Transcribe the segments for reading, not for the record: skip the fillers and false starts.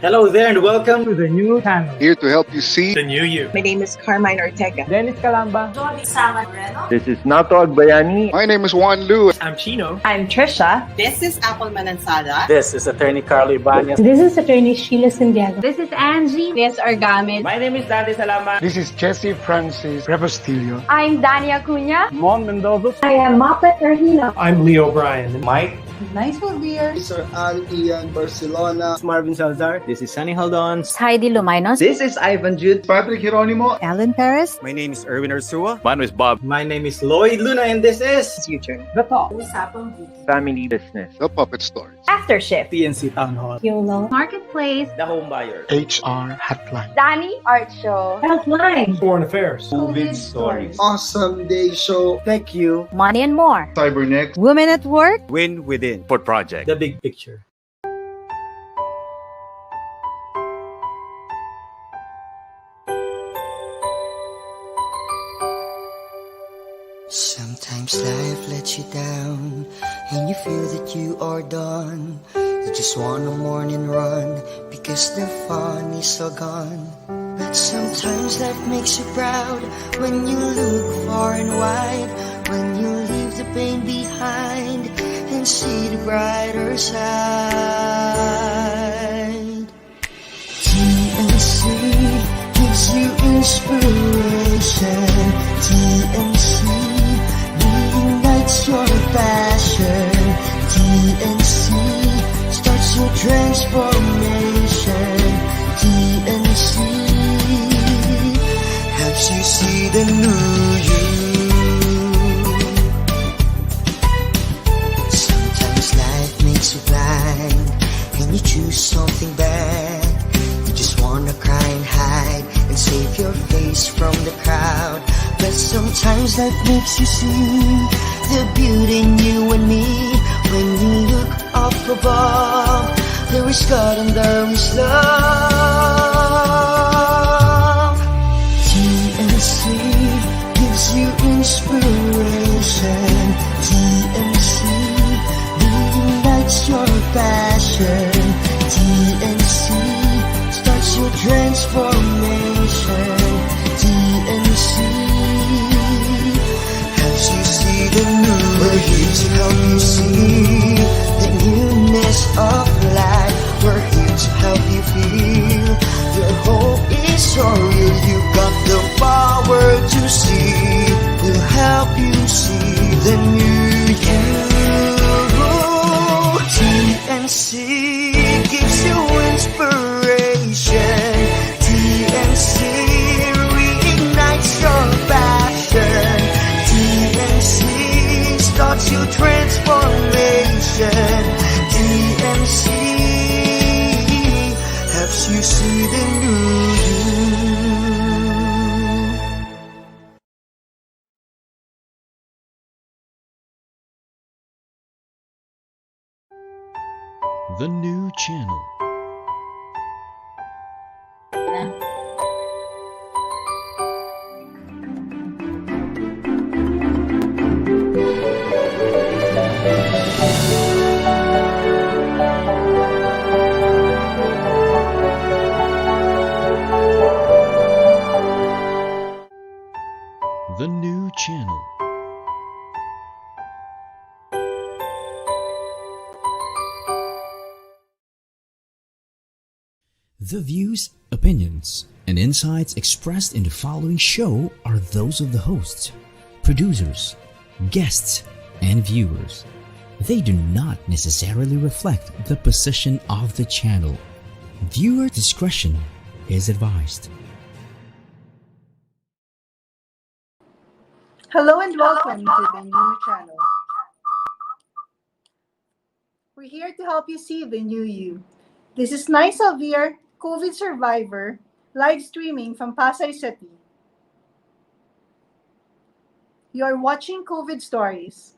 Hello there and welcome to the new channel. Here to help you see The new you. My name is Carmine Ortega. Dennis Calamba. This is Nato Agbayani. My name is Juan Lu. I'm Chino. I'm Trisha. This is Apple Manansala. This is Attorney Carlo Ibanez. This is Attorney Sheila Santiago. This is Angie. This is Orgamin. My name is Dante Salama. This is Jesse Francis Rebostillo. I'm Dani Acuña. Mon Mendoza. I am Muppet Rahina. I'm Leo Bryan. Mike. Nice Alvir. Sir Al Ian Barcelona. Marvin Salazar. This is Sunny Haldons. Heidi Lumainos. This is Ivan Jude. Patrick Geronimo. Alan Perez. My name is Erwin Ursua. My name is Bob. My name is Lloyd Luna and this is Future. The Talk. Family Business. The Puppet Stories. After Shift. PNC Town Hall. YOLO. Marketplace. The Home Buyer. HR Hotline. Dani Art Show. Healthline. Foreign Affairs. CoViD Stories. Awesome Day Show. Thank you. Money and More. Cybernext. Women at Work. Win Within. Port Project. The Big Picture. Sometimes life lets you down and you feel that you are done. You just want a morning run because the fun is all gone. Sometimes life makes you proud when you look far and wide, when you leave the pain behind and see the brighter side. TNC gives you inspiration. TNC reignites your passion. TNC starts your transformation. TNC helps you see the new you. Sometimes life makes you blind and you choose something bad. You just wanna cry and hide and save your face from the crowd. But sometimes life makes you see the beauty in you and me. When you look up above, there is God and there is love. TNC gives you inspiration. TNC reignites your passion. TNC starts your transformation. TNC helps you see the new. We're here to help you see the newness of life. We're here to help you feel your hope is so real. You got the power to see. We'll help you see the new you. TNC gives you inspiration. TNC reignites your passion. TNC starts your transformation. TNC helps you see the new you. The new channel. The new channel. The views, opinions, and insights expressed in the following show are those of the hosts, producers, guests, and viewers. They do not necessarily reflect the position of the channel. Viewer discretion is advised. Hello and welcome to the new channel. We're here to help you see the new you. This is Nyce Alvir, COVID survivor, live streaming from Pasay City. You are watching CoViD Stories.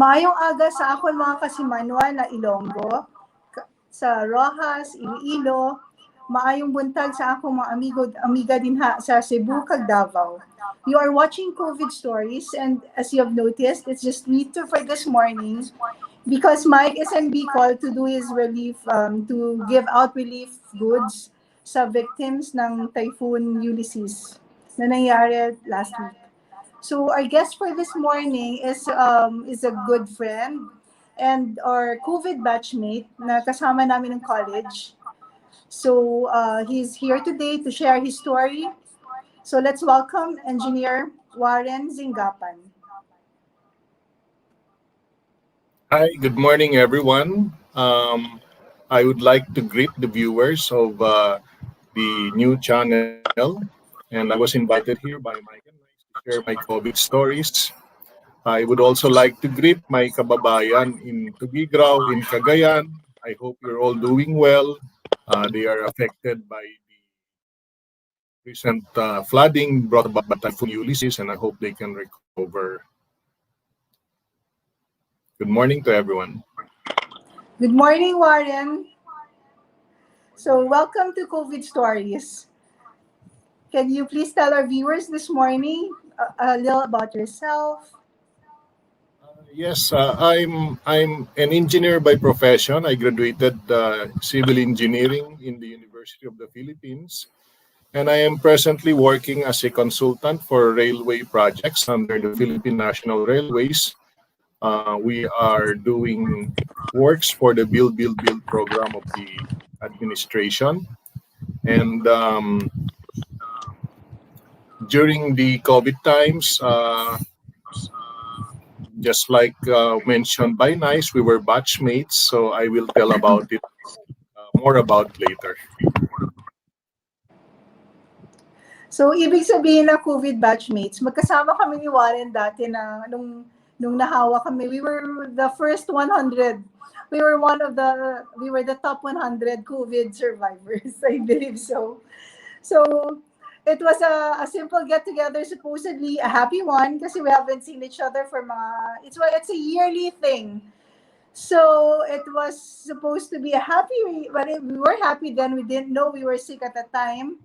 Maayong aga sa akong mga kasimanwa na Ilonggo, sa Rojas, Iloilo, maayong buntag sa akong mga amiga dinha sa Cebu, kag Davao. You are watching COVID Stories, and as you have noticed, it's just me two for this morning because Mike is in Bicol to do his relief, to give out relief goods sa victims ng Typhoon Ulysses na nangyari last week. So our guest for this morning is a good friend and our COVID batchmate na kasama namin ng college. So he's here today to share his story. So let's welcome Engineer Warren Zingapan. Hi, good morning, everyone. I would like to greet the viewers of the new channel, and I was invited here by Mike and Nyce to share my COVID stories. I would also like to greet my kababayan in Tugigraw, in Cagayan. I hope you're all doing well. They are affected by the recent flooding brought about by Typhoon Ulysses, and I hope they can recover. Good morning to everyone. Good morning, Warren. So welcome to COVID Stories. Can you please tell our viewers this morning a little about yourself? Yes, I'm an engineer by profession. I graduated civil engineering in the University of the Philippines, and I am presently working as a consultant for railway projects under the Philippine National Railways. We are doing works for the Build program of the administration, and during the COVID times, just like mentioned by Nyce, we were batchmates, so I will tell about it more about later. So, ibig sabihin na COVID batchmates, magkasama kami ni Warren dati na nung nahawa kami, we were the first 100. We were the top 100 COVID survivors, I believe so. So, it was a simple get-together, supposedly a happy one, kasi we haven't seen each other for it's a yearly thing. So, it was supposed to be a happy, but we were happy then. We didn't know we were sick at the time.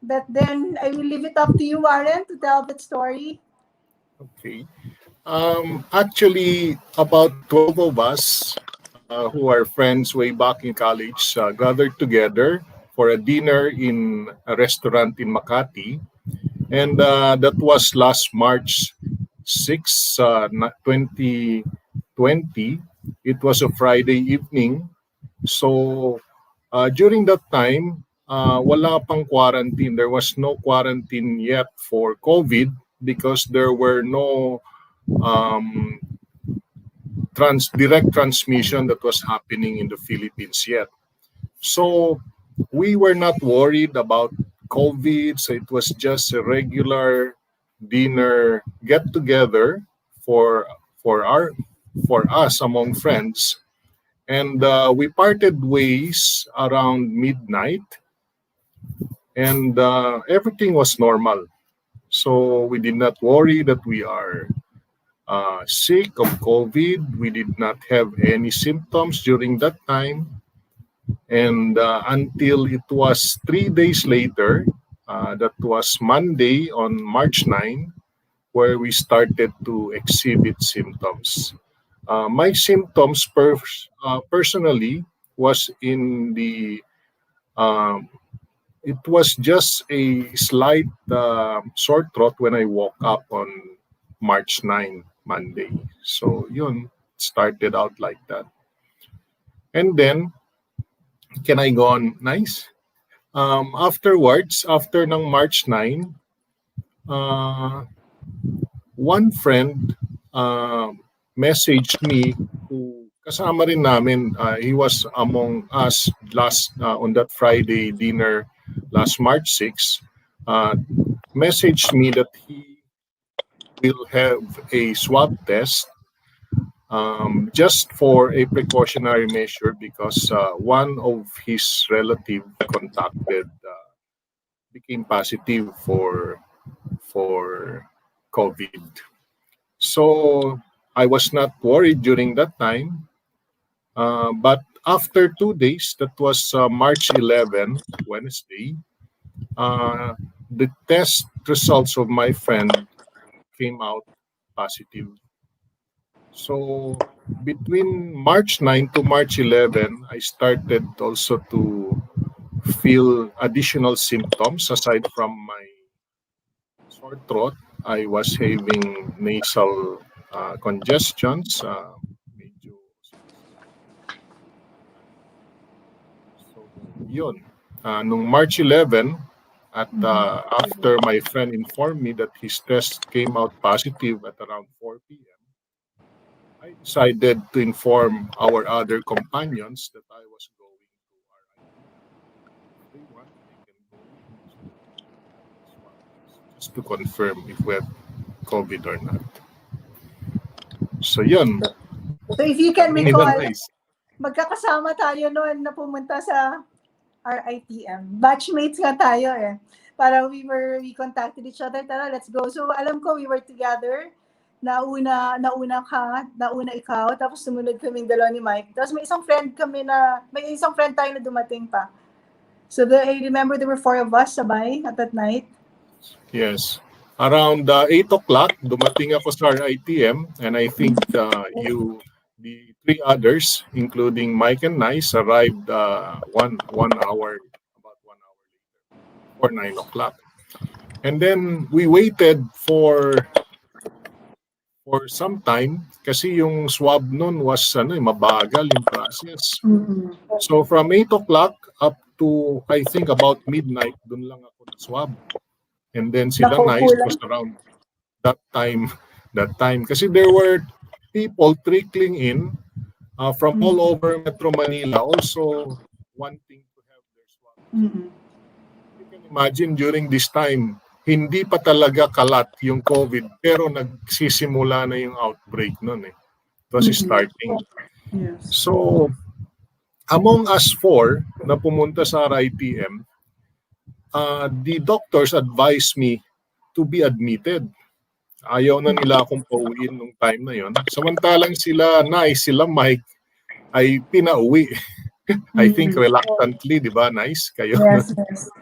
But then I will leave it up to you, Warren, to tell that story. Okay. Actually, about 12 of us who are friends way back in college gathered together for a dinner in a restaurant in Makati. And that was last March 6, 2020. It was a Friday evening. So during that time, wala pang quarantine. There was no quarantine yet for COVID because there were no direct transmission that was happening in the Philippines yet. So we were not worried about COVID. So it was just a regular dinner get together for us among friends. And we parted ways around midnight, and everything was normal. So we did not worry that we are sick of COVID. We did not have any symptoms during that time. And until it was 3 days later, that was Monday on March 9, where we started to exhibit symptoms. My symptoms personally was in the it was just a slight sore throat when I woke up on March 9, Monday. So yun, started out like that. And then, can I go on, Nyce? Afterwards, after ng March 9, one friend messaged me who kasama rin namin. He was among us last on that Friday dinner last March 6. Messaged me that he will have a swab test just for a precautionary measure because one of his relative contacted became positive for COVID. So I was not worried during that time. But after 2 days, that was March 11, Wednesday, the test results of my friend came out positive. So between March 9 to March 11, I started also to feel additional symptoms aside from my sore throat. I was having nasal congestions. Medyo so yun. Nung March 11, at after my friend informed me that his test came out positive at around 4 p.m., I decided to inform our other companions that I was going to RITM. If they want, they can go with me so that we can have the swab test just to confirm if we have COVID or not. So yun. So if you can Sabi nila, recall, Nyce, magkakasama tayo noon na pumunta sa RITM. Batchmates nga tayo eh. Para we contacted each other, tara, let's go. So alam ko we were together. Nauna ikaw, tapos sumunod kaming dalawa ni Mike. Tapos may isang friend tayo na dumating pa. So I remember there were 4 of us sabay at that night. yes. Around 8 o'clock, dumating ako sa RITM, and I think the 3 others, including Mike and Nyce, arrived about 1 hour later, or 9 o'clock. And then we waited for some time kasi yung swab nun was mabagal yung process. So from 8 o'clock up to I think about midnight, dun lang ako na swab. And then sila Nyce was around that time kasi there were people trickling in from all over Metro Manila also wanting to have their swab. You can imagine during this time, hindi pa talaga kalat yung COVID pero nagsisimula na yung outbreak nun eh. It was starting. Yes. So, among us 4 na pumunta sa RITM, the doctors advised me to be admitted. Ayaw na nila akong pauwiin nung time na yon. Samantalang sila Nyce, sila Mike ay pinauwi. I think reluctantly, di ba, Nyce? Kayo?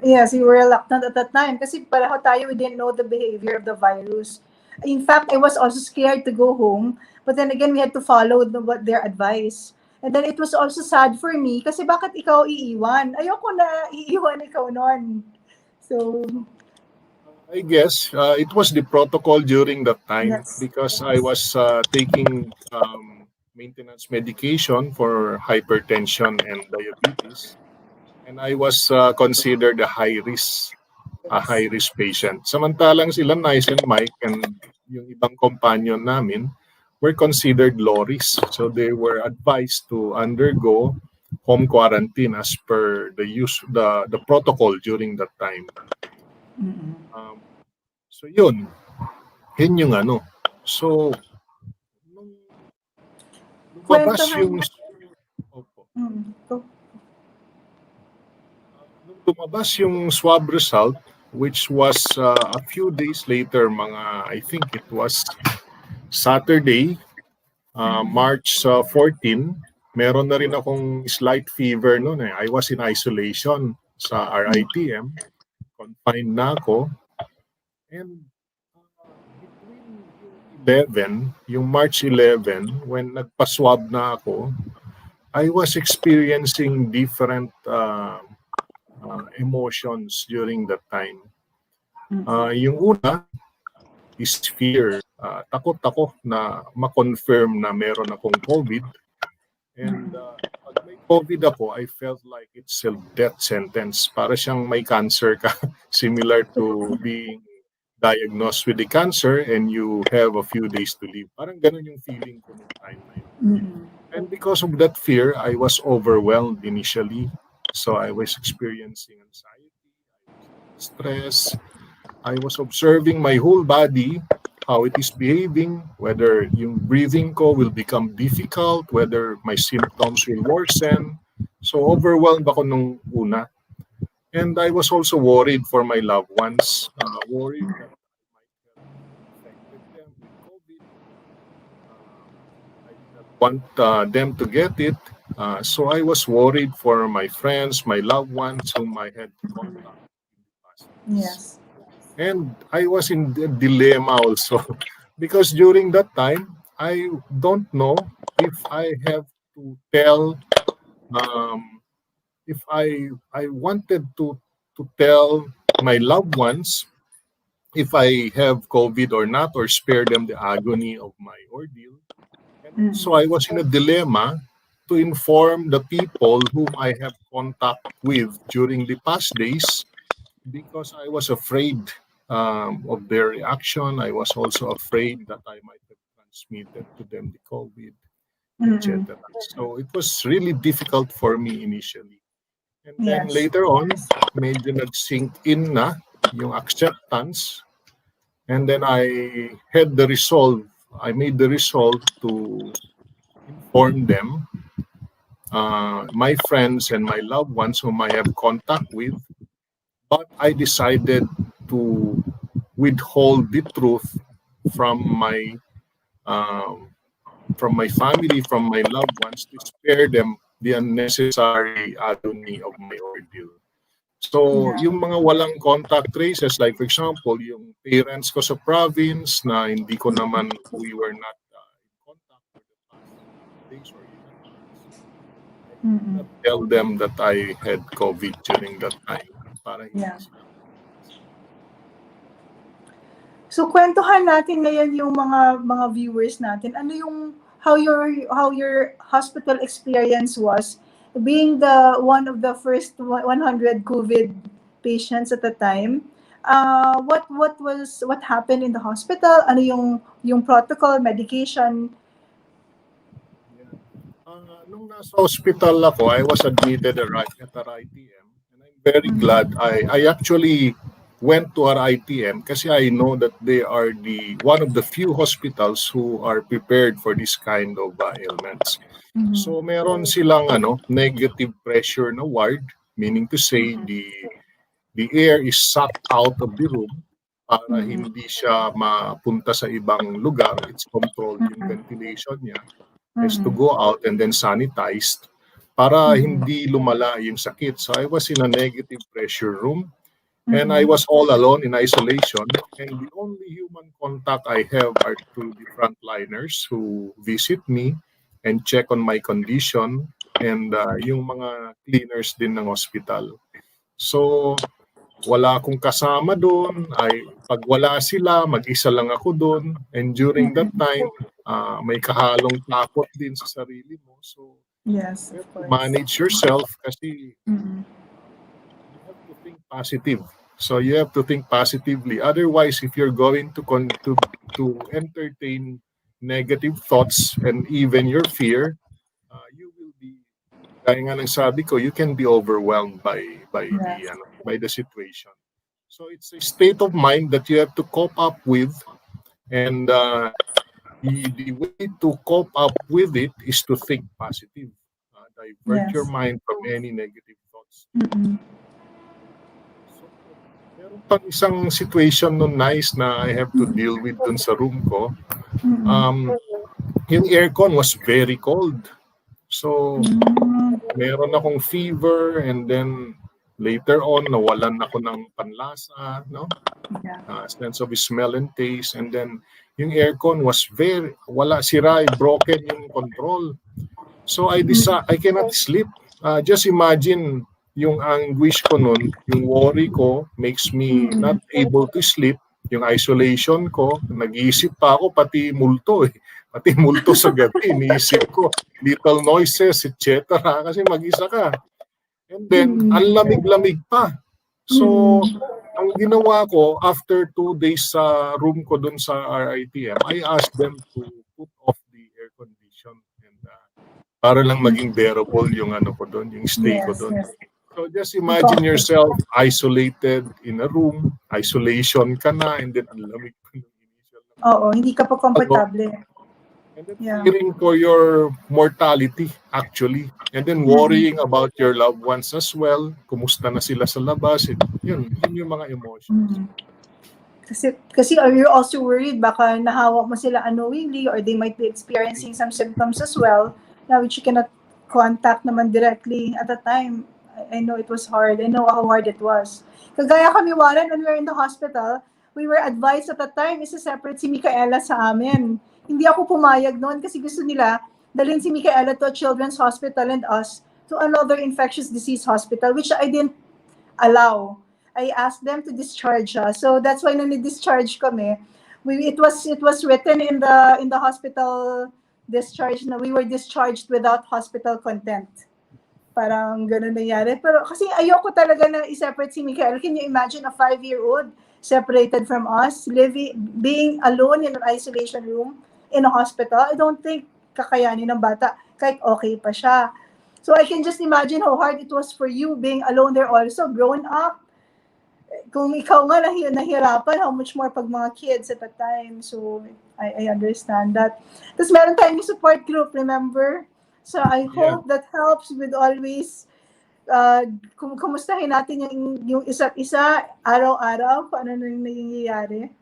Yes, we were reluctant at that time kasi pareho tayo, we didn't know the behavior of the virus. In fact, I was also scared to go home, but then again, we had to follow their advice. And then it was also sad for me kasi bakit ikaw iiwan? Ayoko na iiwan ikaw noon. So, I guess it was the protocol during that time because I was taking maintenance medication for hypertension and diabetes, and I was considered a high risk patient. Samantalang sila Nyce and Mike and yung ibang companion namin were considered low risk, so they were advised to undergo home quarantine as per the protocol during that time. So yun yung ano. So nung lumabas yung nung lumabas yung swab result, which was a few days later, I think it was Saturday, March 14, meron na rin akong slight fever noon eh. I was in isolation sa RITM, confined na ako. And between yung March 11, when nagpa-swab na ako, I was experiencing different emotions during that time. Yung una is fear. Takot ako na ma-confirm na meron akong COVID. And pag may COVID ako, I felt like it's a death sentence. Para siyang may cancer ka. Similar to being diagnosed with the cancer and you have a few days to live. Parang ganun yung feeling ko noong time na yun. And because of that fear, I was overwhelmed initially. So I was experiencing anxiety, stress. I was observing my whole body, how it is behaving, whether yung breathing ko will become difficult, whether my symptoms will worsen. So overwhelmed ako nung una. And I was also worried for my loved ones, worried that I might have infected them with COVID. want them to get it. So I was worried for my friends, my loved ones whom I had contact. Yes. And I was in the dilemma also because during that time, I don't know if I have to tell, if I wanted to tell my loved ones if I have COVID or not, or spare them the agony of my ordeal. And so I was in a dilemma to inform the people whom I have contact with during the past days, because I was afraid of their reaction. I was also afraid that I might have transmitted to them the COVID, etc. So it was really difficult for me initially. And then later on, medyo nag-sink in na yung acceptance. And then I made the resolve to inform them, my friends and my loved ones whom I have contact with. But I decided to withhold the truth from my family, from my loved ones, to spare them the unnecessary agony of my ordeal. So, yung mga walang contact traces, like for example, yung parents ko sa province na hindi ko naman, we were not in contact for the past days or even months, I did not tell them that I had COVID during that time. Para hindi sila. So, kwentuhan natin ngayon yung mga viewers natin. Ano yung how your hospital experience was being one of the first 100 COVID patients at the time. What happened in the hospital? Ano yung protocol, medication? Nung nasa hospital ako, I was admitted at RITM, and I'm very glad I actually went to RITM kasi I know that they are one of the few hospitals who are prepared for this kind of ailments. So meron silang negative pressure na ward, meaning to say the air is sucked out of the room para hindi siya mapunta sa ibang lugar. It's controlled, yung ventilation niya is to go out and then sanitized para hindi lumala yung sakit. So I was in a negative pressure room. And I was all alone in isolation, and the only human contact I have are through the frontliners who visit me and check on my condition, and yung mga cleaners din ng hospital. So, wala akong kasama doon. Pag wala sila, mag-isa lang ako doon. And during that time, may kahalong takot din sa sarili mo. So, yes, you have to manage yourself kasi you have to think positive. So you have to think positively. Otherwise, if you're going to entertain negative thoughts and even your fear, you will be, kaya nga nang sabi ko, you can be overwhelmed by the situation. So it's a state of mind that you have to cope up with, and the way to cope up with it is to think positive. Divert your mind from any negative thoughts. Meron pang isang situation nun, Nyce, na I have to deal with dun sa room ko. Yung aircon was very cold. So, meron akong fever, and then later on, nawalan ako ng panlasa, no? Sense of smell and taste. And then, yung aircon was sira, broken yung control. So, I cannot sleep. Just imagine, yung anguish ko nun, yung worry ko makes me not able to sleep. Yung isolation ko, nag-iisip pa ako, pati multo Pati multo sa gabi, iniisip ko, little noises, etc. Kasi mag-isa ka. And then, ang lamig-lamig pa. So, ang ginawa ko, after 2 days sa room ko dun sa RITM, I asked them to put off the air condition, and para lang maging bearable yung ko dun, yung stay ko dun. So just imagine yourself isolated in a room, isolation ka na, and then ang lamig pa ng initial. Oo, hindi ka pa komportable. And then fearing for your mortality, actually. And then worrying about your loved ones as well. Kumusta na sila sa labas. Yun yung mga emotions. Kasi you're also worried baka nahawa mo sila unknowingly or they might be experiencing some symptoms as well na which you cannot contact naman directly at the time. I know it was hard. I know how hard it was. Kagaya kami, Warren, when we were in the hospital, we were advised at the time isa-separate si Micaela sa amin. Hindi ako pumayag noon kasi gusto nila dalhin si Micaela to a children's hospital and us to another infectious disease hospital, which I didn't allow. I asked them to discharge us. So that's why nung ni-discharge kami, it was written in the hospital discharge na we were discharged without hospital content. Parang ganun nangyari. Pero kasi ayoko talaga na i-separate si Michael. Can you imagine a 5-year-old separated from us, being alone in an isolation room in a hospital? I don't think kakayanin ng bata kahit okay pa siya. So I can just imagine how hard it was for you being alone there also, grown up. Kung ikaw nga nahirapan, how much more pag mga kids at the time. So I understand that. Tapos meron tayong support group, remember? So I hope that helps with always kumustahin natin yung isa't isa araw-araw kung ano na yung nangyayari.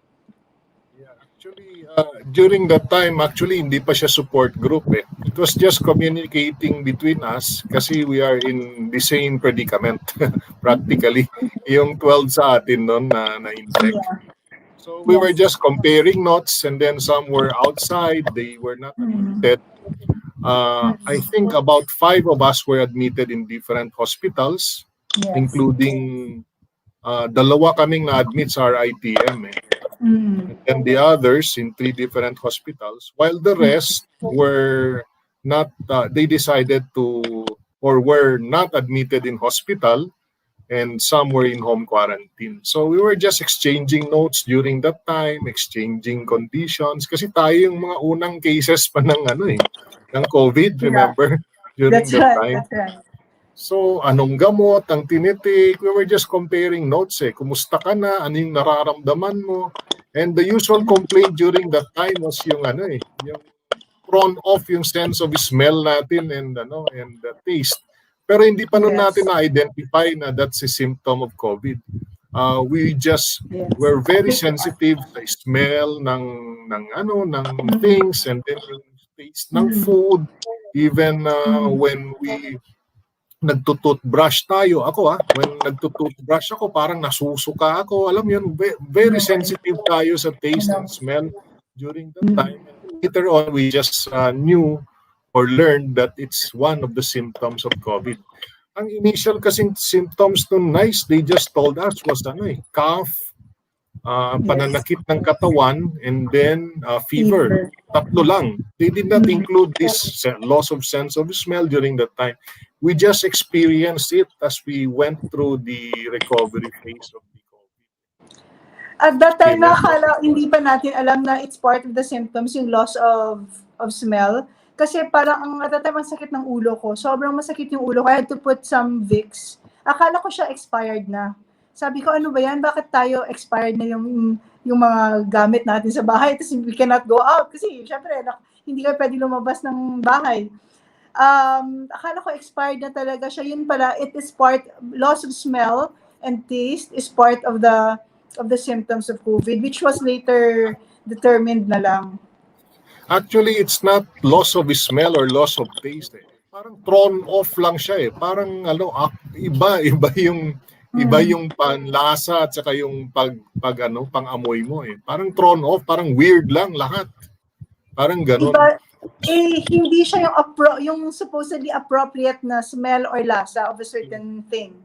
Actually, during that time, actually, hindi pa siya support group eh. It was just communicating between us kasi we are in the same predicament, practically. Yung 12 sa atin noon na-infect. Yeah. So we were just comparing notes and then some were outside. They were not admitted. I think about 5 of us were admitted in different hospitals, including dalawa kaming na-admit sa RITM eh. And the others in 3 different hospitals, while the rest were not, they decided to, or were not admitted in hospital, and some were in home quarantine. So we were just exchanging notes during that time, exchanging conditions, kasi tayo yung mga unang cases pa ng ng COVID, remember? During that time. That's right. So, anong gamot ang tinitik? We were just comparing notes eh. Kumusta ka na? Ano yung nararamdaman mo? And the usual complaint during that time was yung yung thrown off yung sense of smell natin and the taste. Pero hindi pa nun natin na-identify na that's a symptom of COVID. We just were very sensitive sa smell ng things and then yung taste ng food. Even when we nagtututbrush tayo, when nagtututbrush ako, parang nasusuka ako. Alam yun, very sensitive tayo sa taste and smell during that time. And later on, we just knew or learned that it's one of the symptoms of COVID. Ang initial kasing symptoms ng Nyce, they just told us was cough, pananakit ng katawan, and then fever. Tatlo lang. They did not include this loss of sense of smell during that time. We just experienced it as we went through the recovery phase of the COVID. At that time, hindi pa natin alam na it's part of the symptoms, yung loss of smell. Kasi parang at that time, ang sakit ng ulo ko. Sobrang masakit yung ulo ko. I had to put some Vicks. Akala ko siya expired na. Sabi ko, ano ba yan? Bakit tayo expired na yung mga gamit natin sa bahay? Kasi we cannot go out. Kasi syempre, hindi ka pwede lumabas ng bahay. Akala ko expired na talaga siya. Yun pala, it is loss of smell and taste is part of the symptoms of COVID, which was later determined na lang. Actually, it's not loss of smell or loss of taste. Eh. Parang thrown off lang siya eh. Parang iba yung panlasa at saka yung pang-amoy mo eh. Parang thrown off, parang weird lang lahat. Parang gano'n. Hindi siya yung supposedly appropriate na smell or lasa of a certain thing.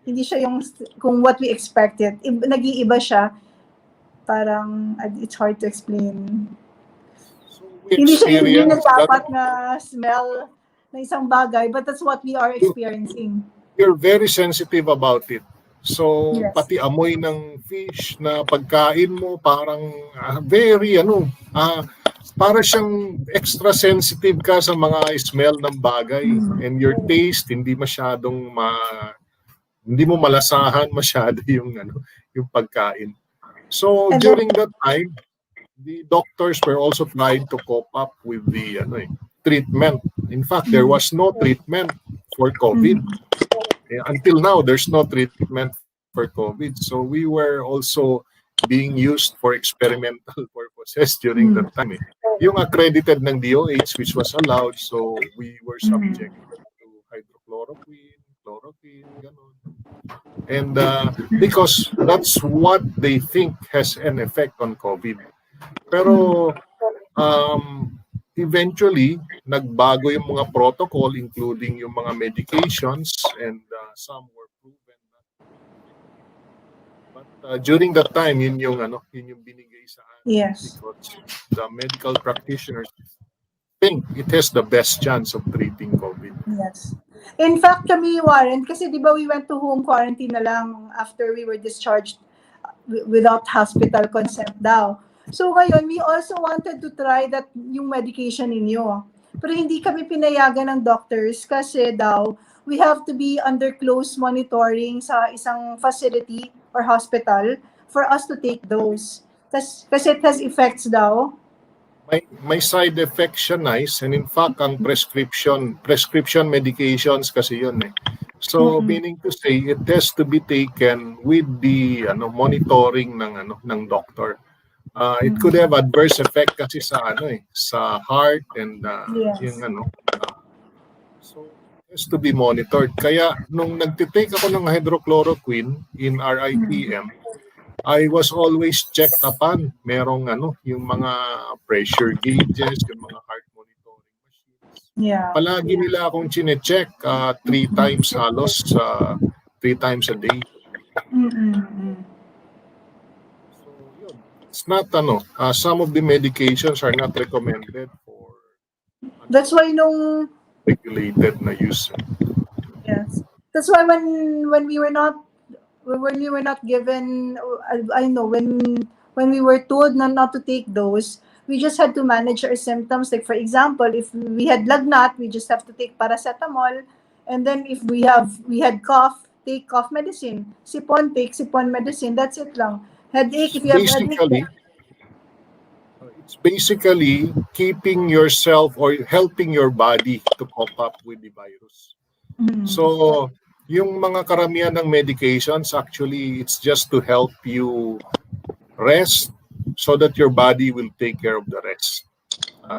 Hindi siya yung kung what we expected. Nag-iiba siya. Parang it's hard to explain. Hindi siya yung dapat na smell na isang bagay, but that's what we are experiencing. You're very sensitive about it. So, pati amoy ng fish na pagkain mo, parang para siyang extra sensitive ka sa mga smell ng bagay. And your taste, hindi mo malasahan masyado yung pagkain. So, during that time, the doctors were also trying to cope up with the treatment. In fact, there was no treatment for COVID. Until now, there's no treatment for COVID. So we were also being used for experimental purposes during that time. Yung accredited ng DOH, which was allowed, so we were subject to hydrochloroquine, chloroquine, ganon. And because that's what they think has an effect on COVID. Pero eventually, nagbago yung mga protocol, including yung mga medications, and some were proven not. But during that time, yun yung binigay sa akin. Yes. Because the medical practitioners think it has the best chance of treating COVID. Yes. In fact, kami, Warren, kasi di ba we went to home quarantine na lang after we were discharged without hospital consent daw. So ngayon, we also wanted to try that yung medication ninyo. Pero hindi kami pinayagan ng doctors kasi daw we have to be under close monitoring sa isang facility or hospital for us to take those. Kasi it has effects daw. May side effects siya, Nyce, and in fact, ang prescription medications kasi yun eh. So, meaning to say, it has to be taken with the monitoring ng doctor. It could have adverse effect kasi sa sa heart and yung so it has to be monitored. Kaya nung nagtitake ako ng hydrochloroquine in RIPM, I was always checked upon. Merong yung mga pressure gauges, yung mga heart monitoring machines. Yeah. Palagi nila akong chine-check 3 times halos 3 times a day. So yun. It's not some of the medications are not recommended for That's why nung regulated na use. Yes. That's why when we were not given, I know when we were told not to take those, we just had to manage our symptoms. Like for example, if we had lagnat, we just have to take paracetamol, and then if we had cough, take cough medicine. Sipon, take sipon medicine. That's it lang. Headache, if you have headache. It's basically keeping yourself or helping your body to cope up with the virus. So, yung mga karamihan ng medications, actually, it's just to help you rest so that your body will take care of the rest.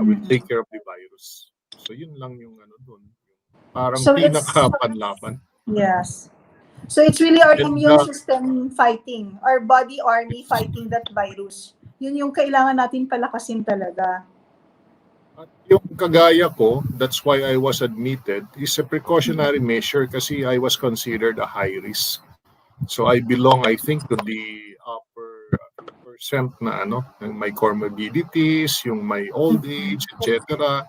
Will take care of the virus. So, yun lang yung dun. Parang So pinaka-panlaban. Yes. So, it's really our immune system fighting, our body army fighting that virus. Yun yung kailangan natin palakasin talaga. At yung kagaya ko, that's why I was admitted, is a precautionary measure kasi I was considered a high risk. So I belong, I think, to the upper percent na ng my comorbidities, yung my old age, etc.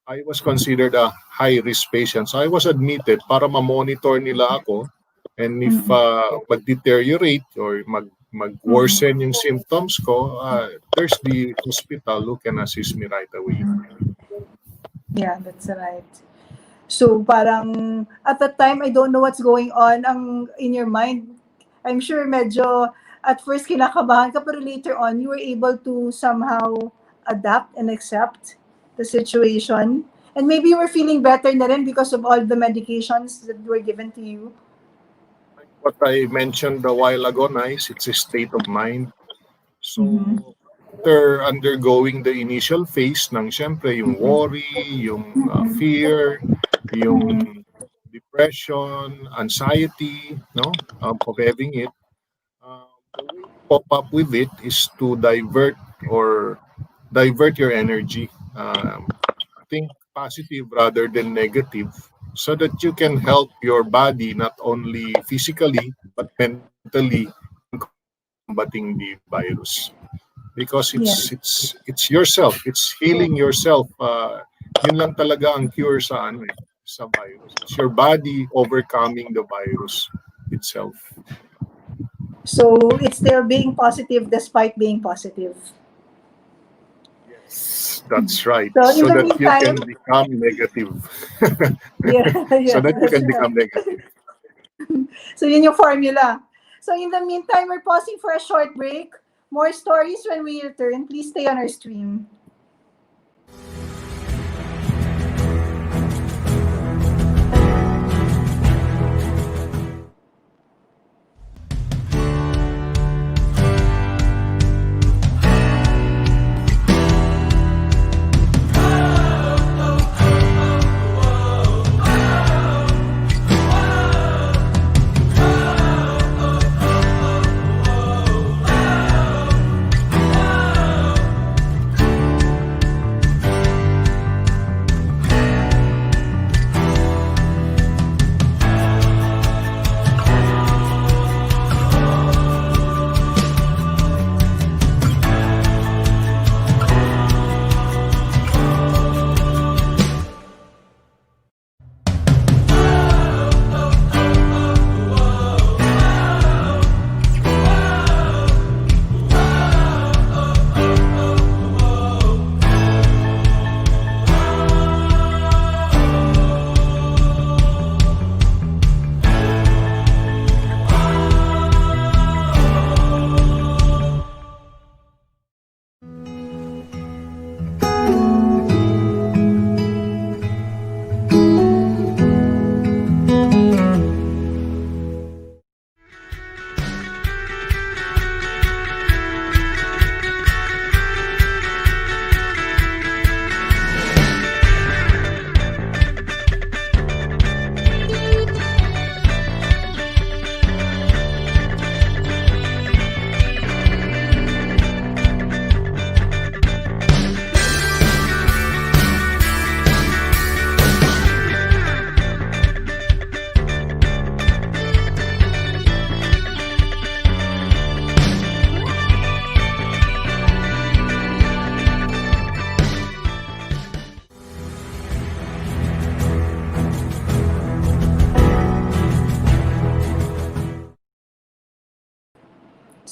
I was considered a high-risk patient. So I was admitted para ma-monitor nila ako, and if mag-deteriorate or mag-worsen yung symptoms ko, there's the hospital who can assist me right away. Yeah, that's right. So parang at that time, I don't know what's going on in your mind. I'm sure medyo at first kinakabahan ka, pero later on, you were able to somehow adapt and accept the situation. And maybe you were feeling better na rin because of all the medications that were given to you. What I mentioned a while ago, Nyce, it's a state of mind. So, after undergoing the initial phase ng syempre yung worry, yung fear, yung depression, anxiety, of having it, the way to pop up with it is to divert your energy. Think positive rather than negative, so that you can help your body not only physically but mentally combating the virus, because it's yourself, it's healing yourself. Yun lang talaga ang cure sa sa virus. It's your body overcoming the virus itself. So it's still being positive despite being positive. That's right. So that meantime, you can become negative. So that you can become negative. So yun yung formula. So in the meantime, we're pausing for a short break. More stories when we return. Please stay on our stream.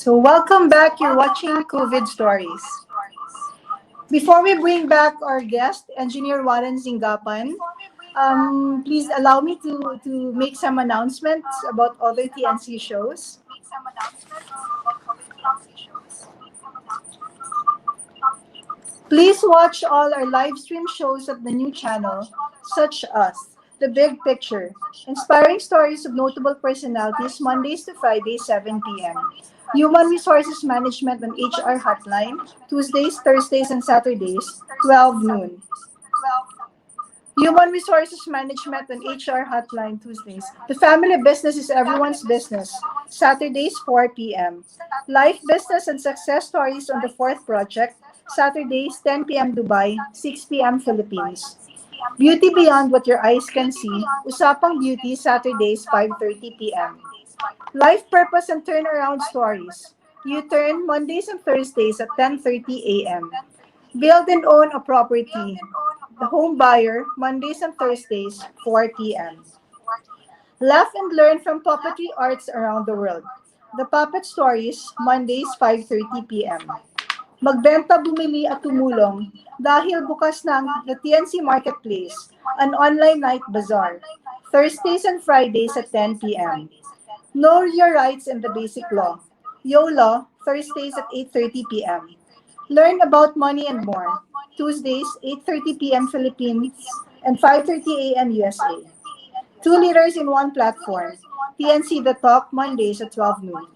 So welcome back. You're watching COVID Stories. Before we bring back our guest, Engineer Warren Zingapan, please allow me to make some announcements about other TNC shows. Please watch all our live stream shows at the new channel, such as The Big Picture, inspiring stories of notable personalities, Mondays to Fridays, 7 p.m. Human Resources Management and HR Hotline, Tuesdays, Thursdays, and Saturdays, 12 noon. Human Resources Management and HR Hotline, Tuesdays. The Family Business is Everyone's Business, Saturdays, 4 p.m. Life Business and Success Stories on the Fourth Project, Saturdays, 10 p.m. Dubai, 6 p.m. Philippines. Beauty Beyond What Your Eyes Can See, Usapang Beauty, Saturdays, 5:30 p.m. Life Purpose and Turnaround Stories, U-Turn, Mondays and Thursdays at 10:30 a.m. Build and Own a Property, The Home Buyer, Mondays and Thursdays, 4 p.m. Laugh and Learn from Puppetry Arts Around the World, The Puppet Stories, Mondays, 5:30 p.m. Magbenta, Bumili at Tumulong dahil bukas ng the TNC Marketplace, an online night bazaar, Thursdays and Fridays at 10 p.m. Know Your Rights and the Basic Law, YOLO, Thursdays at 8:30 p.m. Learn About Money and More, Tuesdays, 8:30 p.m. Philippines and 5:30 a.m. USA. 2 Leaders in One Platform, TNC The Talk, Mondays at 12 noon.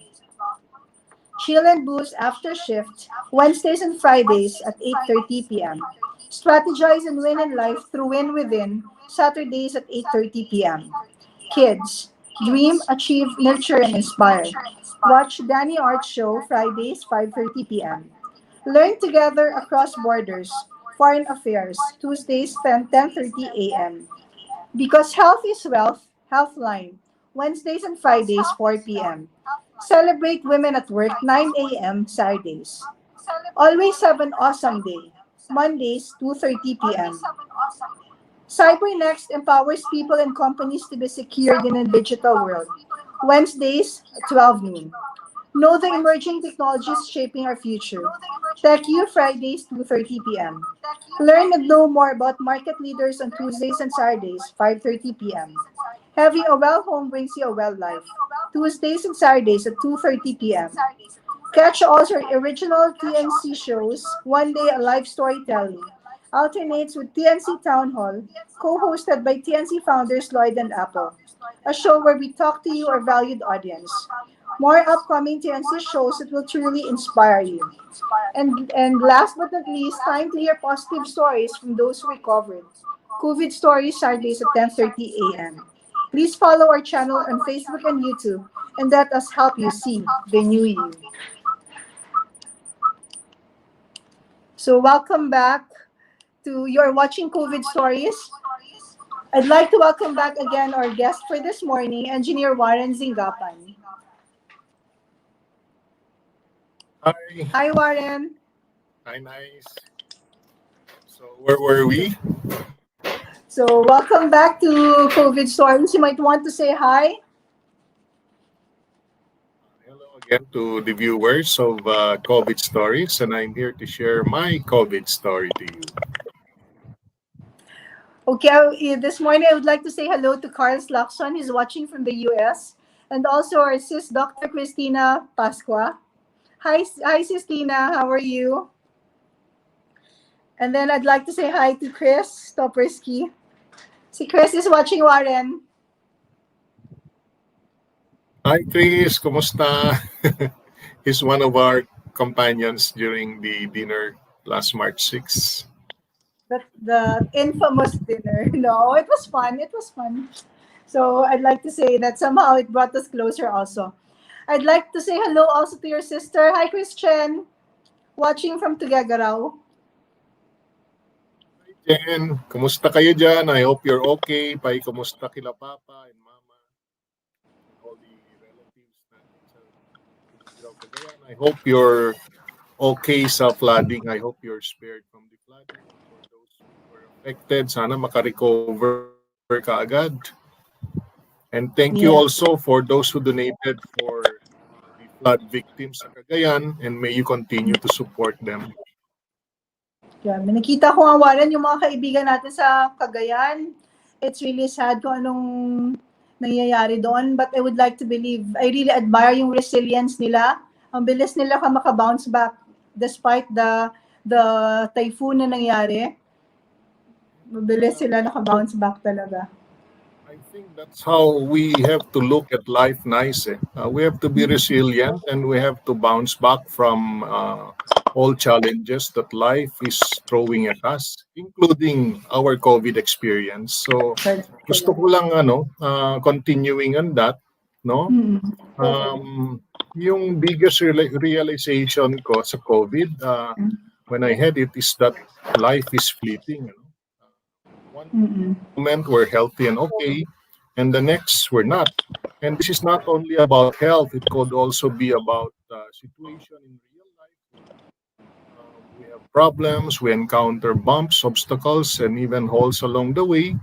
Chill and Booze After Shift, Wednesdays and Fridays at 8:30 p.m. Strategize and Win in Life Through Win Within, Saturdays at 8:30 p.m. Kids, Dream, Achieve, Nurture, and Inspire. Watch Danny Art Show, Fridays, 5:30 p.m. Learn Together Across Borders, Foreign Affairs, Tuesdays, 10:30 a.m. Because Health is Wealth, Healthline, Wednesdays and Fridays, 4 p.m. Celebrate Women at Work, 9 a.m. Saturdays. Always Have an Awesome Day, Mondays, 2:30 p.m. CyberNext empowers people and companies to be secured in a digital world, Wednesdays, 12 noon. Know the emerging technologies shaping our future, TechU, Fridays, 2:30 p.m. Learn and know more about market leaders on Tuesdays and Saturdays, 5:30 p.m. Having a well home brings you a well life, Tuesdays and Saturdays at 2:30 p.m. Catch also original TNC shows, One Day a Live Storytelling, alternates with TNC Town Hall, co-hosted by TNC founders Lloyd and Apple, a show where we talk to you, our valued audience. More upcoming TNC shows that will truly inspire you. And last but not least, time to hear positive stories from those who recovered. COVID Stories, Saturdays at 10:30 a.m. Please follow our channel on Facebook and YouTube and let us help you see the new you. So welcome back to You're Watching COVID Stories. I'd like to welcome back again our guest for this morning, Engineer Warren Zingapan. Hi. Hi, Warren. Hi, Nyce. So where were we? So welcome back to COVID Stories. You might want to say hi. Hello again to the viewers of COVID Stories, and I'm here to share my COVID story to you. Okay, this morning I would like to say hello to Carl Slackson, who's watching from the US, and also our sis, Dr. Christina Pasqua. Hi, Sis Tina, how are you? And then I'd like to say hi to Chris Topersky. Si Chris is watching, Warren. Hi, Chris. Kumusta? He's one of our companions during the dinner last March 6th. The infamous dinner. No, it was fun. It was fun. So I'd like to say that somehow it brought us closer also. I'd like to say hello also to your sister. Hi, Christian. Watching from Tuguegarao. Hi, Jen. Kumusta kayo dyan? I hope you're okay. Pai, kumusta kila Papa and Mama? And all the relatives sa Cagayan. I hope you're okay sa flooding. I hope you're spared from the flooding. For those who were affected, sana makarecover ka agad. And thank you also for those who donated for the flood victims sa Cagayan, and may you continue to support them. Yeah, nakita ko nga Warren, yung mga kaibigan natin sa Cagayan. It's really sad kung anong nangyayari doon, but I would like to believe, I really admire yung resilience nila. Ang bilis nila maka-bounce back despite the typhoon na nangyari. Mabilis sila naka-bounce back talaga. I think that's how we have to look at life, Nyce. We have to be resilient, and we have to bounce back from all challenges that life is throwing at us, including our COVID experience. So, gusto ko lang continuing on that, no? Yung biggest realization ko sa COVID when I had it is that life is fleeting. One moment we're healthy and okay, and the next we're not. And this is not only about health, it could also be about situation in real life. We have problems, we encounter bumps, obstacles, and even holes along the way,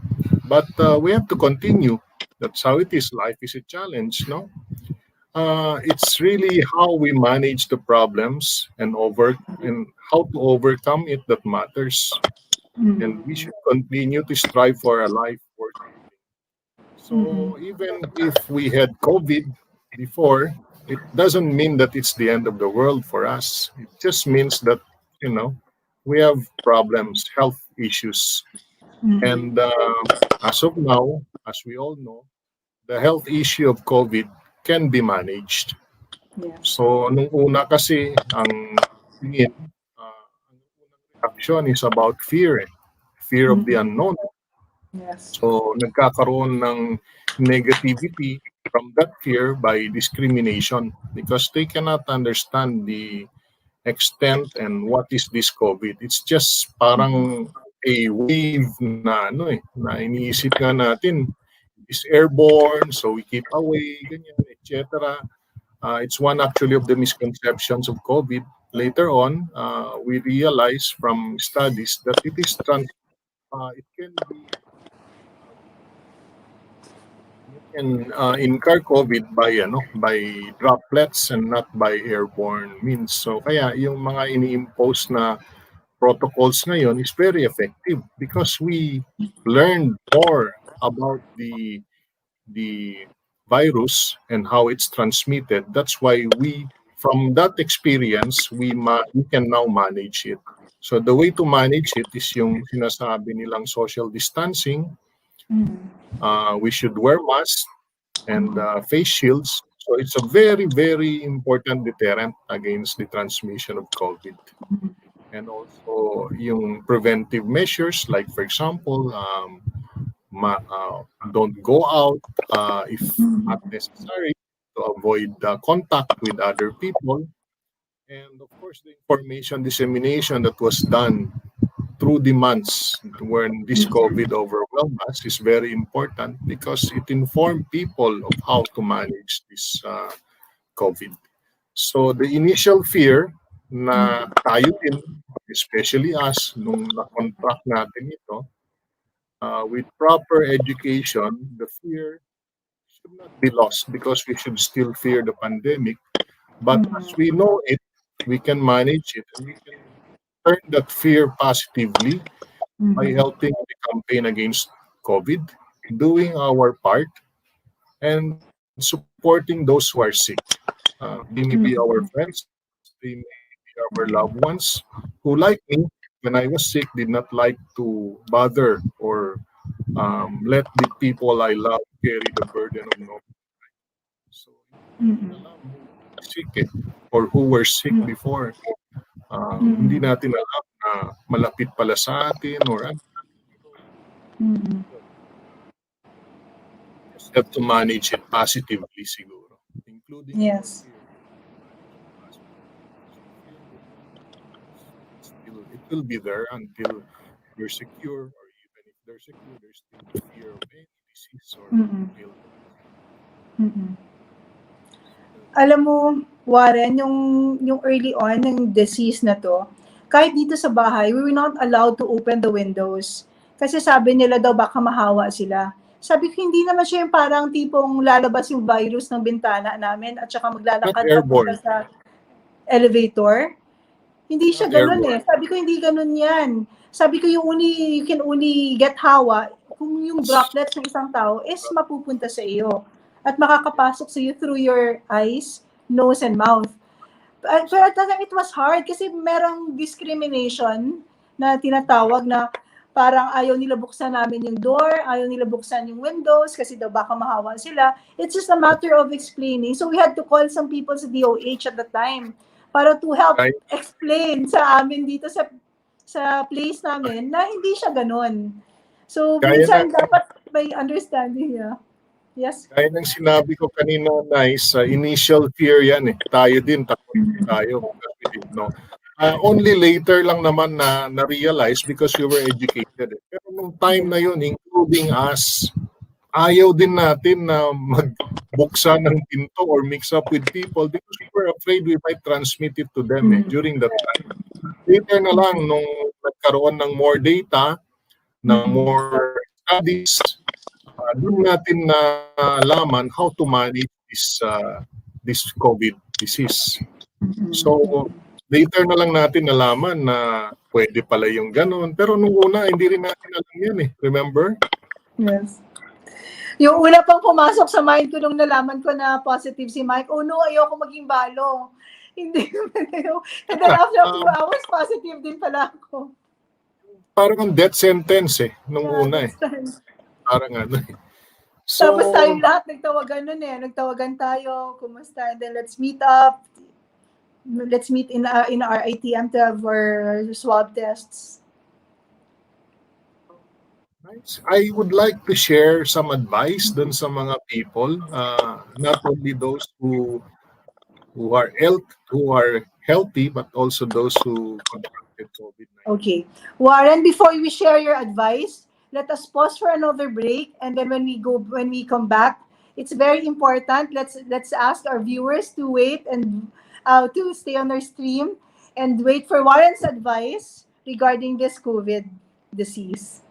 but we have to continue. That's how it is. Life is a challenge, no? It's really how we manage the problems and how to overcome it that matters. And we should continue to strive for a life worth living. So even if we had COVID before, it doesn't mean that it's the end of the world for us. It just means that, we have problems, health issues. And as of now, as we all know, the health issue of COVID can be managed. So nung una kasi, ang tingin, reaction is about fear. Fear of the unknown. So nagkakaroon ng negativity from that fear by discrimination because they cannot understand the extent and what is this COVID. It's just parang a wave na na iniisip nga natin is airborne, so we keep away, ganyan, etc. It's one actually of the misconceptions of COVID. Later on, we realize from studies that it can be you can incur COVID by droplets and not by airborne means. So kaya yung mga ini-impose na protocols ngayon is very effective because we learned more about the virus and how it's transmitted. That's why from that experience, we can now manage it. So the way to manage it is yung sinasabi nilang social distancing. We should wear masks and face shields. So it's a very, very important deterrent against the transmission of COVID. And also yung preventive measures, like for example, don't go out if not necessary to avoid contact with other people. And of course, the information dissemination that was done through the months when this COVID overwhelmed us is very important because it informed people of how to manage this COVID. So the initial fear na tayo din, especially us, nung na-contract natin ito, with proper education, the fear should not be lost because we should still fear the pandemic. But as we know it, we can manage it and we can turn that fear positively by helping the campaign against COVID, doing our part, and supporting those who are sick. They may be our friends, they may be our loved ones who, like me, when I was sick, did not like to bother or let the people I love carry the burden of no. So, sick or who were sick before, hindi natin alam na malapit pala sa atin or ano. Just have to manage it positively siguro, including Yes. It will be there until you're secure, or even if they're secure, there's still the fear of any disease or illness. Alam mo, Warren, yung early on ng disease na to, kahit dito sa bahay, we were not allowed to open the windows. Kasi sabi nila daw baka mahawa sila. Sabi ko, hindi naman siya yung parang tipong lalabas yung virus ng bintana namin at saka maglalakad papunta sa elevator. Hindi siya ganun eh. Sabi ko, hindi ganun yan. Sabi ko, you can only get hawa kung yung droplets ng isang tao is mapupunta sa iyo at makakapasok sa iyo through your eyes, nose, and mouth. Pero it was hard kasi merong discrimination na tinatawag na parang ayaw nila buksan namin yung door, ayaw nila buksan yung windows kasi daw baka mahawa sila. It's just a matter of explaining. So we had to call some people sa DOH at the time para to help explain sa amin dito sa place namin na hindi siya ganun. So minsan dapat may understanding niya. Yes? Kaya nang sinabi ko kanina, Nyce, initial fear yan eh. Tayo din, takot tayo. No? Only later lang naman na-realize because you were educated. Pero nung time na yun, including us, ayaw din natin na magbuksan ng pinto or mix up with people because we were afraid we might transmit it to them during that time. Later na lang, nung nagkaroon ng more data, ng more studies, doon natin nalaman how to manage this COVID disease. So, later na lang natin nalaman na pwede pala yung ganun. Pero nung una, hindi rin natin alam yan eh. Remember? Yes. Yung una pang pumasok sa mind ko nung nalaman ko na positive si Mike, oh no, ayoko maging balo. Hindi. And then after 2 hours, positive din pala ako. Parang ang death sentence eh, nung una eh. Parang ano eh. So, tapos tayong lahat nagtawagan nun eh. Nagtawagan tayo, kumusta, and then let's meet up. Let's meet in our ATM to have our swab tests. Nice. I would like to share some advice dun sa mga people, not only those who are healthy, but also those who contracted COVID-19. Okay. Warren, before we share your advice, let us pause for another break, and then when we come back, it's very important. Let's ask our viewers to wait and to stay on our stream and wait for Warren's advice regarding this COVID disease.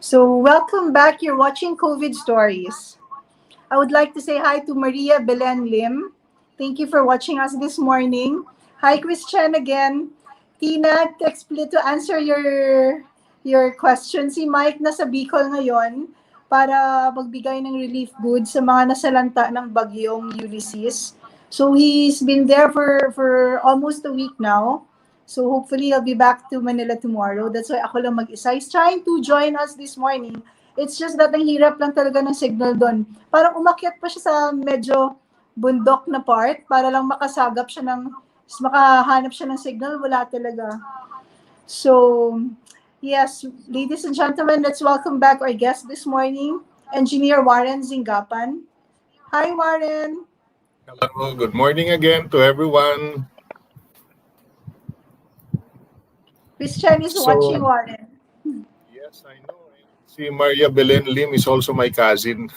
So welcome back. You're watching COVID Stories. I would like to say hi to Maria Belen Lim. Thank you for watching us this morning. Hi, Christian again. Tina, to answer your question, si Mike nasa Bicol ngayon para magbigay ng relief goods sa mga nasalanta ng bagyong Ulysses. So he's been there for almost a week now. So hopefully he'll be back to Manila tomorrow. That's why ako lang mag-isa. He's trying to join us this morning. It's just that ang hirap lang talaga ng signal doon. Parang umakyat pa siya sa medyo bundok na part para lang makahanap siya ng signal. Wala talaga. So, yes, ladies and gentlemen, let's welcome back our guest this morning, Engineer Warren Zingapan. Hi, Warren. Hello, good morning again to everyone. Christian is watching, Warren. Yes, I know. Si Maria Belen Lim is also my cousin.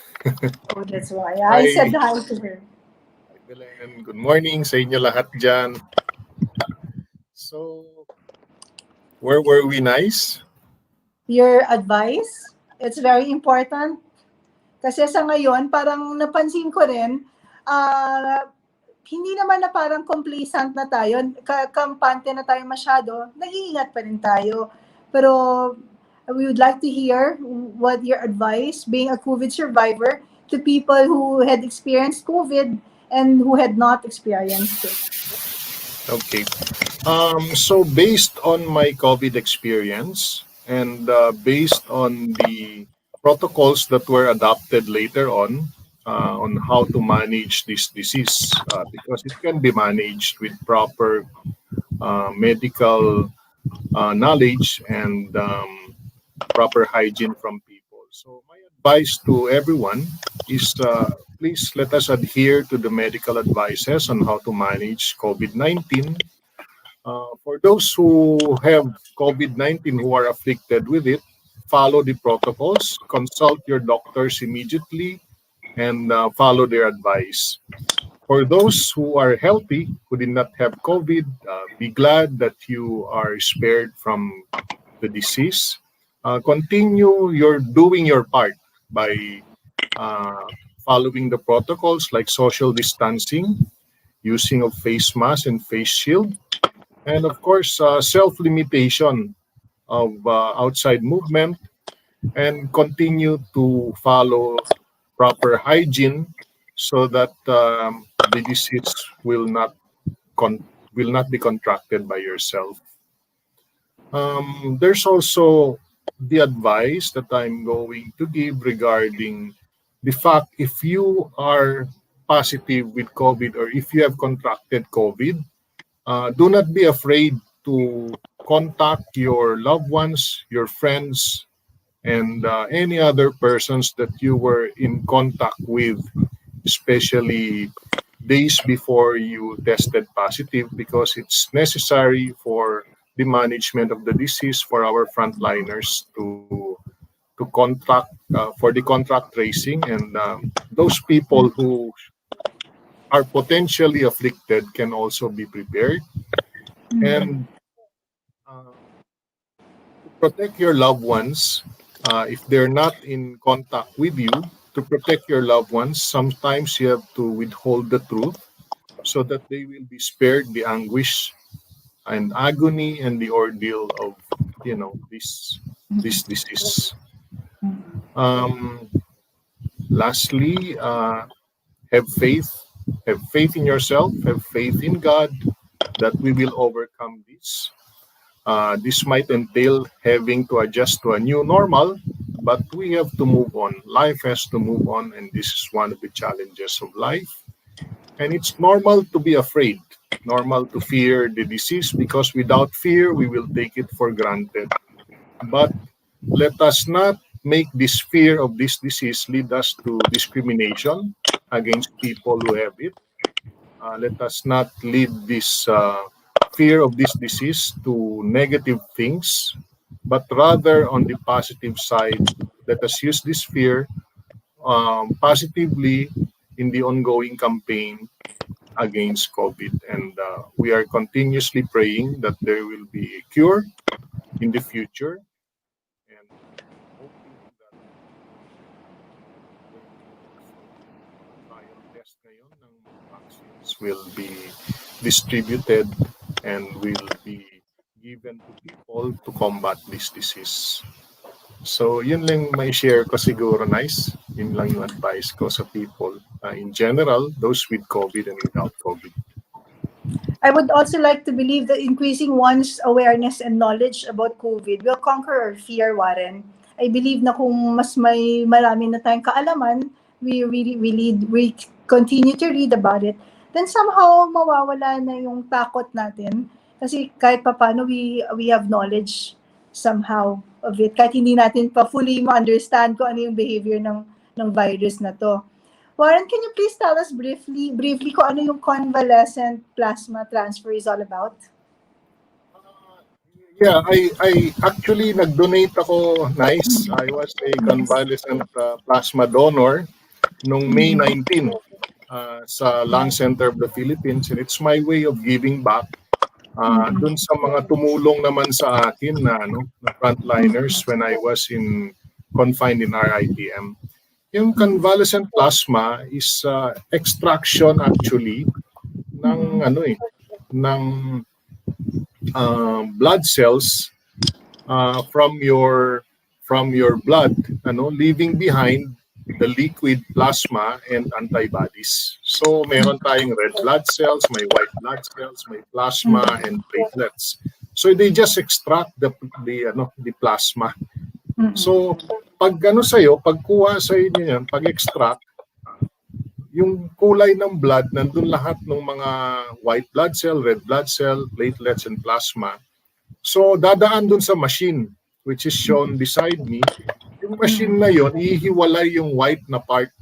Oh, that's why. I said hi to her. Hi, Belen. Good morning sa inyo lahat dyan. So, where were we, Nyce? Your advice, it's very important. Kasi sa ngayon, parang napansin ko rin, hindi naman na parang complacent na tayo, kampante na tayo masyado, nag-iingat pa rin tayo. Pero we would like to hear what your advice, being a COVID survivor, to people who had experienced COVID and who had not experienced it. Okay. So based on my COVID experience and based on the protocols that were adopted later on how to manage this disease, because it can be managed with proper medical knowledge and proper hygiene from people. So my advice to everyone is please let us adhere to the medical advices on how to manage COVID-19. For those who have COVID-19 who are afflicted with it, follow the protocols, consult your doctors immediately, and follow their advice. For those who are healthy, who did not have COVID, be glad that you are spared from the disease. Continue doing your part by following the protocols like social distancing, using of face mask and face shield, and of course, self-limitation of outside movement, and continue to follow proper hygiene so that the disease will not be contracted by yourself. There's also the advice that I'm going to give regarding the fact if you are positive with COVID or if you have contracted COVID, do not be afraid to contact your loved ones, your friends, and any other persons that you were in contact with, especially days before you tested positive, because it's necessary for the management of the disease for our frontliners to contract for the contract tracing, and those people who are potentially afflicted can also be prepared. And to protect your loved ones, if they're not in contact with you, to protect your loved ones, sometimes you have to withhold the truth so that they will be spared the anguish and agony and the ordeal of, this disease. Lastly, have faith. Have faith in yourself. Have faith in God that we will overcome this. This might entail having to adjust to a new normal, but we have to move on. Life has to move on, and this is one of the challenges of life. And it's normal to be afraid, normal to fear the disease, because without fear, we will take it for granted. But let us not make this fear of this disease lead us to discrimination against people who have it. Let us not lead this fear of this disease to negative things, but rather on the positive side, let us use this fear positively in the ongoing campaign against COVID. And we are continuously praying that there will be a cure in the future, and hoping that trial test ngayon ng vaccines will be distributed and will be given to people to combat this disease. So, yun lang may share ko siguro, Nyce. Yun lang yung advice ko sa people. In general, those with COVID and without COVID. I would also like to believe that increasing one's awareness and knowledge about COVID will conquer our fear, Warren. I believe na kung mas marami na tayong kaalaman, we continue to read about it, then somehow mawawala na yung takot natin. Kasi kahit papano we have knowledge somehow of it. Kahit hindi natin pa fully ma-understand kung ano yung behavior ng virus na to. Warren, can you please tell us briefly kung ano yung convalescent plasma transfer is all about? Yeah, I actually nag-donate ako, Nyce. I was a convalescent plasma donor noong May 19 sa Lung Center of the Philippines, and it's my way of giving back dun sa mga tumulong naman sa akin na frontliners when I was confined in RITM. Yung convalescent plasma is extraction actually ng blood cells from your blood, leaving behind the liquid plasma and antibodies. So meron tayong red blood cells, may white blood cells, may plasma and platelets. So they just extract the plasma. So pag pagkuha sa inyo yan, pag-extract, yung kulay ng blood, nandun lahat ng mga white blood cell, red blood cell, platelets, and plasma. So, dadaan dun sa machine, which is shown beside me. Yung machine na yon, ihiwalay yung white na part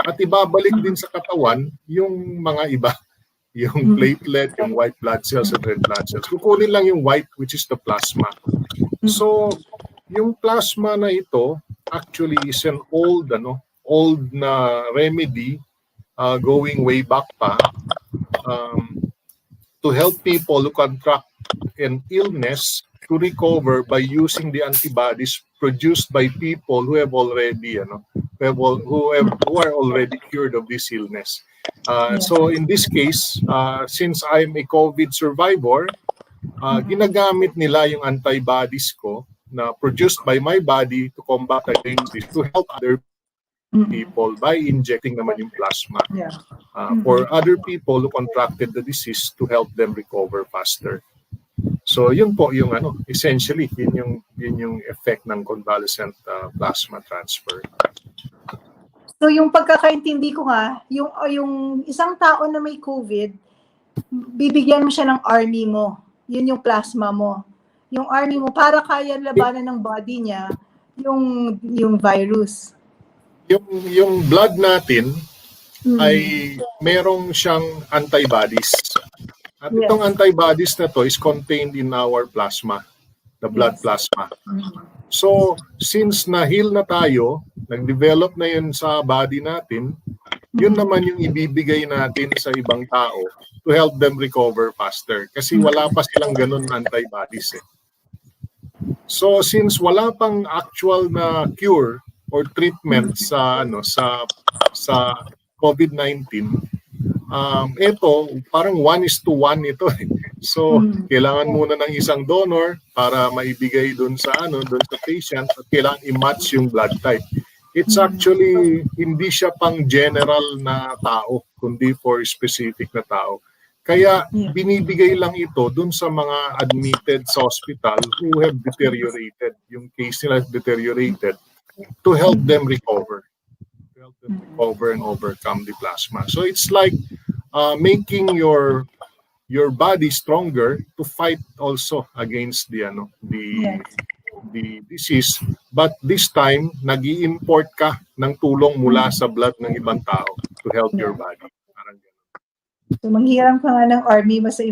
at ibabalik din sa katawan yung mga iba. Yung platelet, yung white blood cells, and red blood cells. Kukunin lang yung white, which is the plasma. So, yung plasma na ito, actually is an old na remedy going way back pa to help people who contract an illness to recover by using the antibodies produced by people who have already who are already cured of this illness. So in this case, since I'm a COVID survivor, ginagamit nila yung antibodies ko na produced by my body to combat against this, to help other people by injecting naman yung plasma for other people who contracted the disease to help them recover faster. So yun po yung essentially yun yung effect ng convalescent plasma transfer. So yung pagkakaintindi ko nga, yung isang tao na may COVID, bibigyan mo siya ng army mo. Yun yung plasma mo. Yung army mo para kaya labanan ng body niya yung virus. Yung blood natin ay merong siyang antibodies. At itong antibodies na to is contained in our plasma, the blood plasma. So, since na-heal na tayo, nag-develop na yun sa body natin, yun naman yung ibibigay natin sa ibang tao to help them recover faster. Kasi wala pa silang ganun antibodies eh. So, since wala pang actual na cure or treatment sa COVID-19, ito parang 1:1 ito. So kailangan muna ng isang donor para maibigay doon sa patient at kailangan i-match yung blood type. It's actually hindi siya pang general na tao kundi for specific na tao. Kaya binibigay lang ito doon sa mga admitted sa hospital who have deteriorated, yung case nila deteriorated, to help them recover. And overcome the plasma. So it's like making your body stronger to fight also against the disease. But this time, nag-i-import ka ng tulong mula sa blood ng ibang tao to help your body. So manghiram ka nga ng army mo sa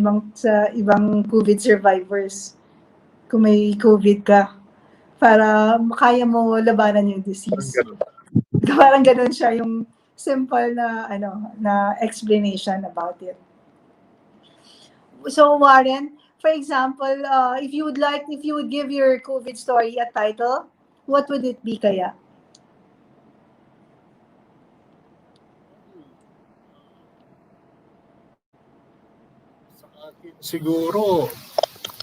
ibang COVID survivors kung may COVID ka para makaya mo labanan yung disease. Parang ganun siya yung simple na explanation about it. So Warren, for example, if you would give your COVID story a title, what would it be kaya? Sa akin siguro,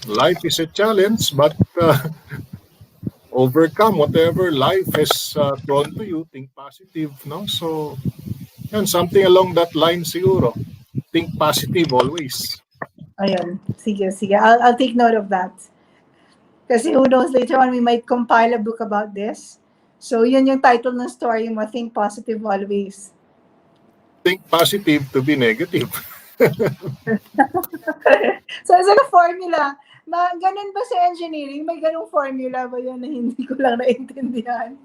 life is a challenge, but overcome whatever life has thrown to you. Think positive, no? So, something along that line siguro. Think positive always. Ayun. Sige. I'll take note of that. Kasi who knows, later on we might compile a book about this. So, yun yung title ng story mo, Think Positive Always. Think positive to be negative. So, is it a formula? Ganun ba sa engineering? May ganung formula ba yun na hindi ko lang naintindihan?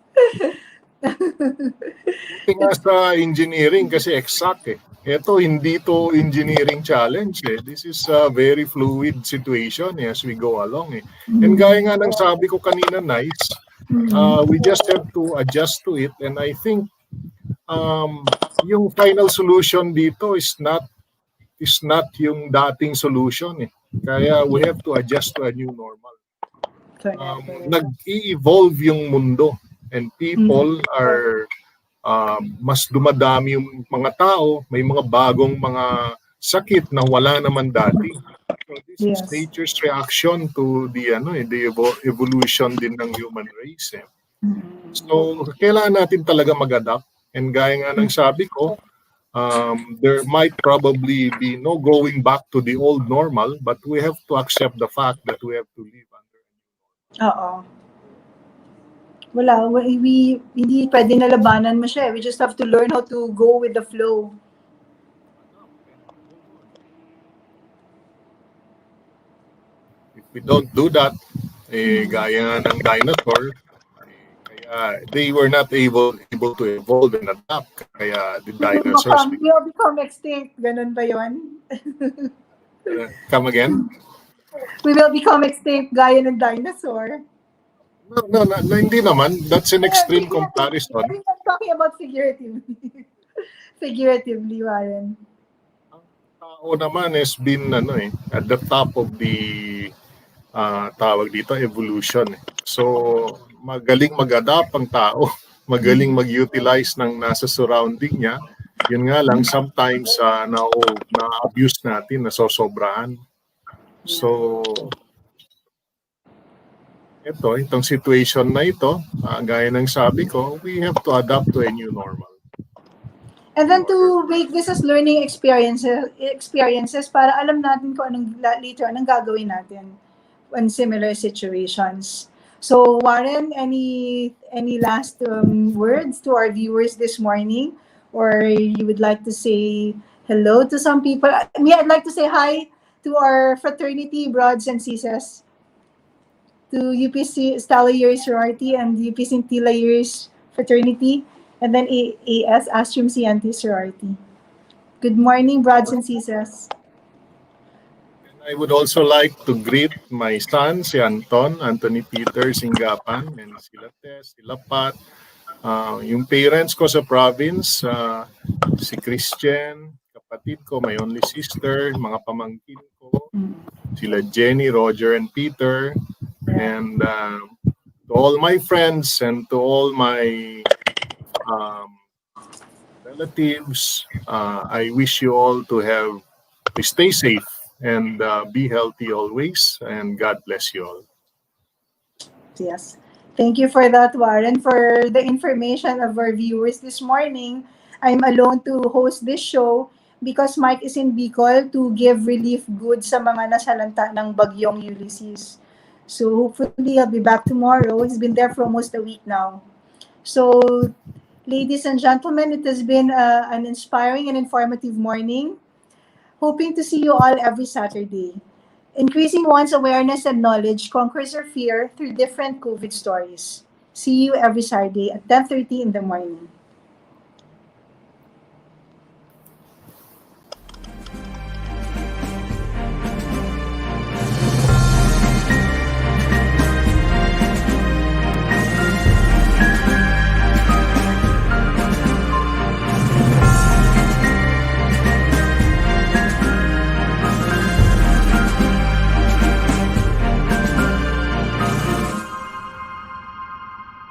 Buti nga sa engineering kasi exact eh. Ito, hindi to engineering challenge eh. This is a very fluid situation eh, as we go along eh. And gaya nga ng sabi ko kanina, Nyce, we just have to adjust to it. And I think yung final solution dito is not yung dating solution eh. Kaya we have to adjust to a new normal. Nag-i-evolve yung mundo and people are mas dumadami yung mga tao, may mga bagong mga sakit na wala naman dati. So this is nature's reaction to the evolution din ng human race. Eh. So kailangan natin talaga mag-adapt and gaya nga ng sabi ko, there might probably be no going back to the old normal, but we have to accept the fact that we have to live under. Oo. Wala, hindi pwede na labanan mo siya. We just have to learn how to go with the flow. If we don't do that, gaya ng dinosaur, kaya they were not able to evolve and adapt. Kaya the dinosaurs... We will become extinct. Ganun ba yun? Come again? We will become extinct gaya ng dinosaur. No, hindi naman. That's an extreme comparison. I'm talking about figuratively. Figuratively, Warren. Ang tao naman has been at the top of the tawag dito, evolution. So, magaling mag-adapt ang tao. Magaling mag-utilize ng nasa surrounding niya. Yun nga lang, sometimes na-abuse natin, nasosobrahan. So, itong situation na ito, gaya ng sabi ko, we have to adapt to a new normal. And then to make this as learning experiences para alam natin kung anong gagawin natin in similar situations. So Warren, any last words to our viewers this morning, or you would like to say hello to some people? I'd like to say hi to our fraternity, brothers and sisters, to UPC Stella Years Sorority and UP Scintilla Years Fraternity, and then AS Astrum Scientis Sorority. Good morning, brothers and sisters. And I would also like to greet my son, si Anthony Peter Zingapan, and sila Tess, sila Pat, yung parents ko sa province, si Christian, kapatid ko, my only sister, mga pamangkin ko, sila Jenny, Roger, and Peter, and to all my friends and to all my relatives, I wish you all to stay safe and be healthy always, and God bless you all. Yes. Thank you for that, Warren, for the information of our viewers this morning. I'm alone to host this show because Mike is in Bicol to give relief goods sa mga nasalanta ng bagyong Ulysses. So hopefully I'll be back tomorrow. He's been there for almost a week now. So ladies and gentlemen, it has been an inspiring and informative morning. Hoping to see you all every Saturday. Increasing one's awareness and knowledge conquers our fear through different COVID stories. See you every Saturday at 10:30 in the morning.